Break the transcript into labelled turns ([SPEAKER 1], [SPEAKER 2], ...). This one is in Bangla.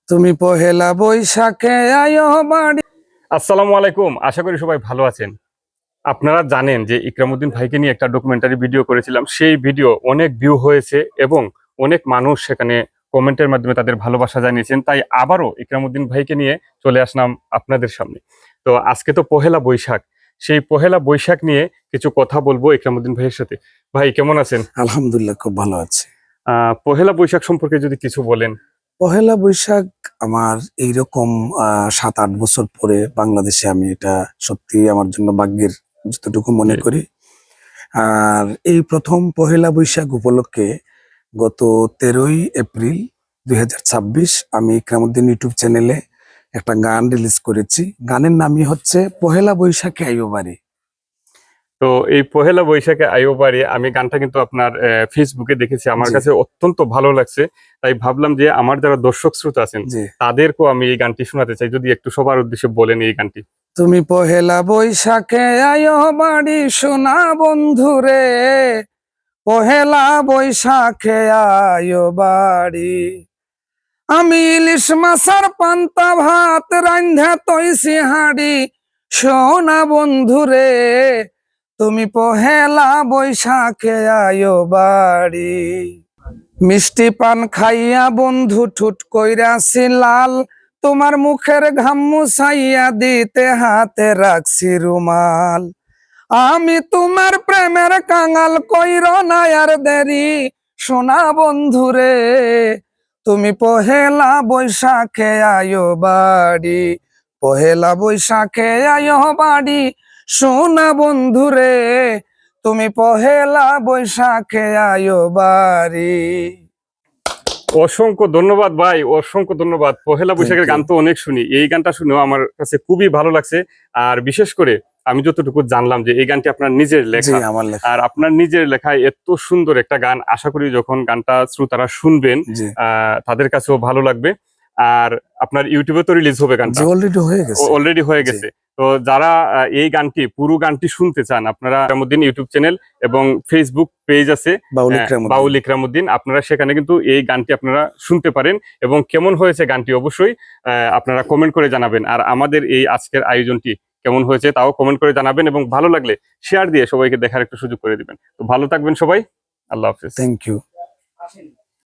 [SPEAKER 1] তুমি পহেলা বৈশাখে আয়ো বাড়ি।
[SPEAKER 2] আসসালামু আলাইকুম, আশা করি সবাই ভালো আছেন। আপনারা জানেন যে ইকরামউদ্দিন ভাইকে নিয়ে একটা ডকুমেন্টারি ভিডিও করেছিলাম। সেই ভিডিও অনেক ভিউ হয়েছে এবং অনেক মানুষ সেখানে কমেন্টের মাধ্যমে তাদের ভালোবাসা জানিয়েছেন। তাই আবারও ইকরামউদ্দিন ভাইকে নিয়ে চলে আসলাম আপনাদের সামনে। তো আজকে তো পহেলা বৈশাখ, সেই পহেলা বৈশাখ নিয়ে কিছু কথা বলবো ইকরামউদ্দিন ভাইয়ের সাথে। ভাই কেমন আছেন?
[SPEAKER 1] আলহামদুলিল্লাহ, খুব ভালো আছে।
[SPEAKER 2] পহেলা বৈশাখ সম্পর্কে যদি কিছু বলেন।
[SPEAKER 1] পহেলা বৈশাখ আমার এইরকম 7-8 বছর পরে বাংলাদেশে আমি এটা সত্যি আমার জন্য ভাগ্যের, যতটুকু মনে
[SPEAKER 2] জি।
[SPEAKER 1] করি। আর এই প্রথম পহেলা বৈশাখ উপলক্ষে গত 13ই এপ্রিল 2026 আমি ইকরামউদ্দিন ইউটিউব চ্যানেলে একটা গান রিলিজ করেছি। গানের নামই হচ্ছে পহেলা বৈশাখে আইও বাড়ি।
[SPEAKER 2] তো এই পহেলা বৈশাখে আইও বাড়ি, আমি গানটা কিন্তু আপনার ফেসবুকে দেখেছি, আমার
[SPEAKER 1] জি,
[SPEAKER 2] কাছে অত্যন্ত ভালো লাগছে। তাই ভাবলাম যে আমার যারা দর্শক শ্রোতা আছেন
[SPEAKER 1] জি।
[SPEAKER 2] তাদেরকেও আমি এই গানটি শোনাতে চাই, যদি একটু সবার উদ্দেশ্যে বলেন এই গানটি।
[SPEAKER 1] তুমি পহেলা বৈশাখে আয়ো বাড়ি সোনা বন্ধুরে, পহেলা বৈশাখে আয়ো বাড়ি। আমি ইলিশ মাছের পান্তা ভাত রান্ধা তৈছি হাড়ি, সোনা বন্ধুরে তুমি পহেলা বৈশাখে আয়ো বাড়ি। মিষ্টি পান খাইয়া বন্ধু ঠুট কইরাছি লাল, তোমার মুখের ঘাম মুছাইয়া দিতে হাতে রাখছি রুমাল। আমি তোমার প্রেমের কাঙাল, কইর না আর দেরি সোনা বন্ধুরে তুমি পহেলা বৈশাখে আয়ো বাড়ি, পহেলা বৈশাখে আয়ো বাড়ি সোনা বন্ধুরে তুমি পহেলা বৈশাখে আয়ো বাড়ি।
[SPEAKER 2] অসংখ্য ধন্যবাদ ভাই, অসংখ্য ধন্যবাদ। পহেলা
[SPEAKER 1] থ্যাংক
[SPEAKER 2] বৈশাখের
[SPEAKER 1] ইউ।
[SPEAKER 2] গান তো অনেক শুনি, এই গানটা শুনেও আমার কাছে খুবই ভালো লাগছে। আর বিশেষ করে আমি যতটুকু জানলাম যে এই গানটি আপনার নিজের
[SPEAKER 1] জি,
[SPEAKER 2] লেখা।
[SPEAKER 1] আমার লেখা।
[SPEAKER 2] আর আপনার নিজের লেখায় এত সুন্দর একটা গান, আশা করি যখন গানটা শ্রোতারা শুনবেন
[SPEAKER 1] জি,
[SPEAKER 2] তাদের কাছেও ভালো লাগবে। আর আপনার ইউটিউবে তো রিলিজ হবে গানটা,
[SPEAKER 1] জি, অলরেডি হয়ে গেছে।
[SPEAKER 2] অলরেডি হয়ে
[SPEAKER 1] জি,
[SPEAKER 2] গেছে। তো যারা এই গানটি, পুরো গানটি শুনতে চান, আপনারা ইকরামউদ্দিন ইউটিউব চ্যানেল এবং ফেসবুক পেজ আছে
[SPEAKER 1] বাউল ইকরামউদ্দিন।
[SPEAKER 2] বাউল ইকরামউদ্দিন, আপনারা সেখানে কিন্তু এই গানটি আপনারা শুনতে পারেন। এবং কেমন হয়েছে গানটি অবশ্যই আপনারা কমেন্ট করে জানাবেন। আর আমাদের এই আজকের আয়োজনটি কেমন হয়েছে তাও কমেন্ট করে জানাবেন, এবং ভালো লাগলে শেয়ার দিয়ে সবাইকে দেখার একটু সুযোগ করে দিবেন। তো ভালো থাকবেন সবাই, আল্লাহ হাফেজ।
[SPEAKER 1] Thank you.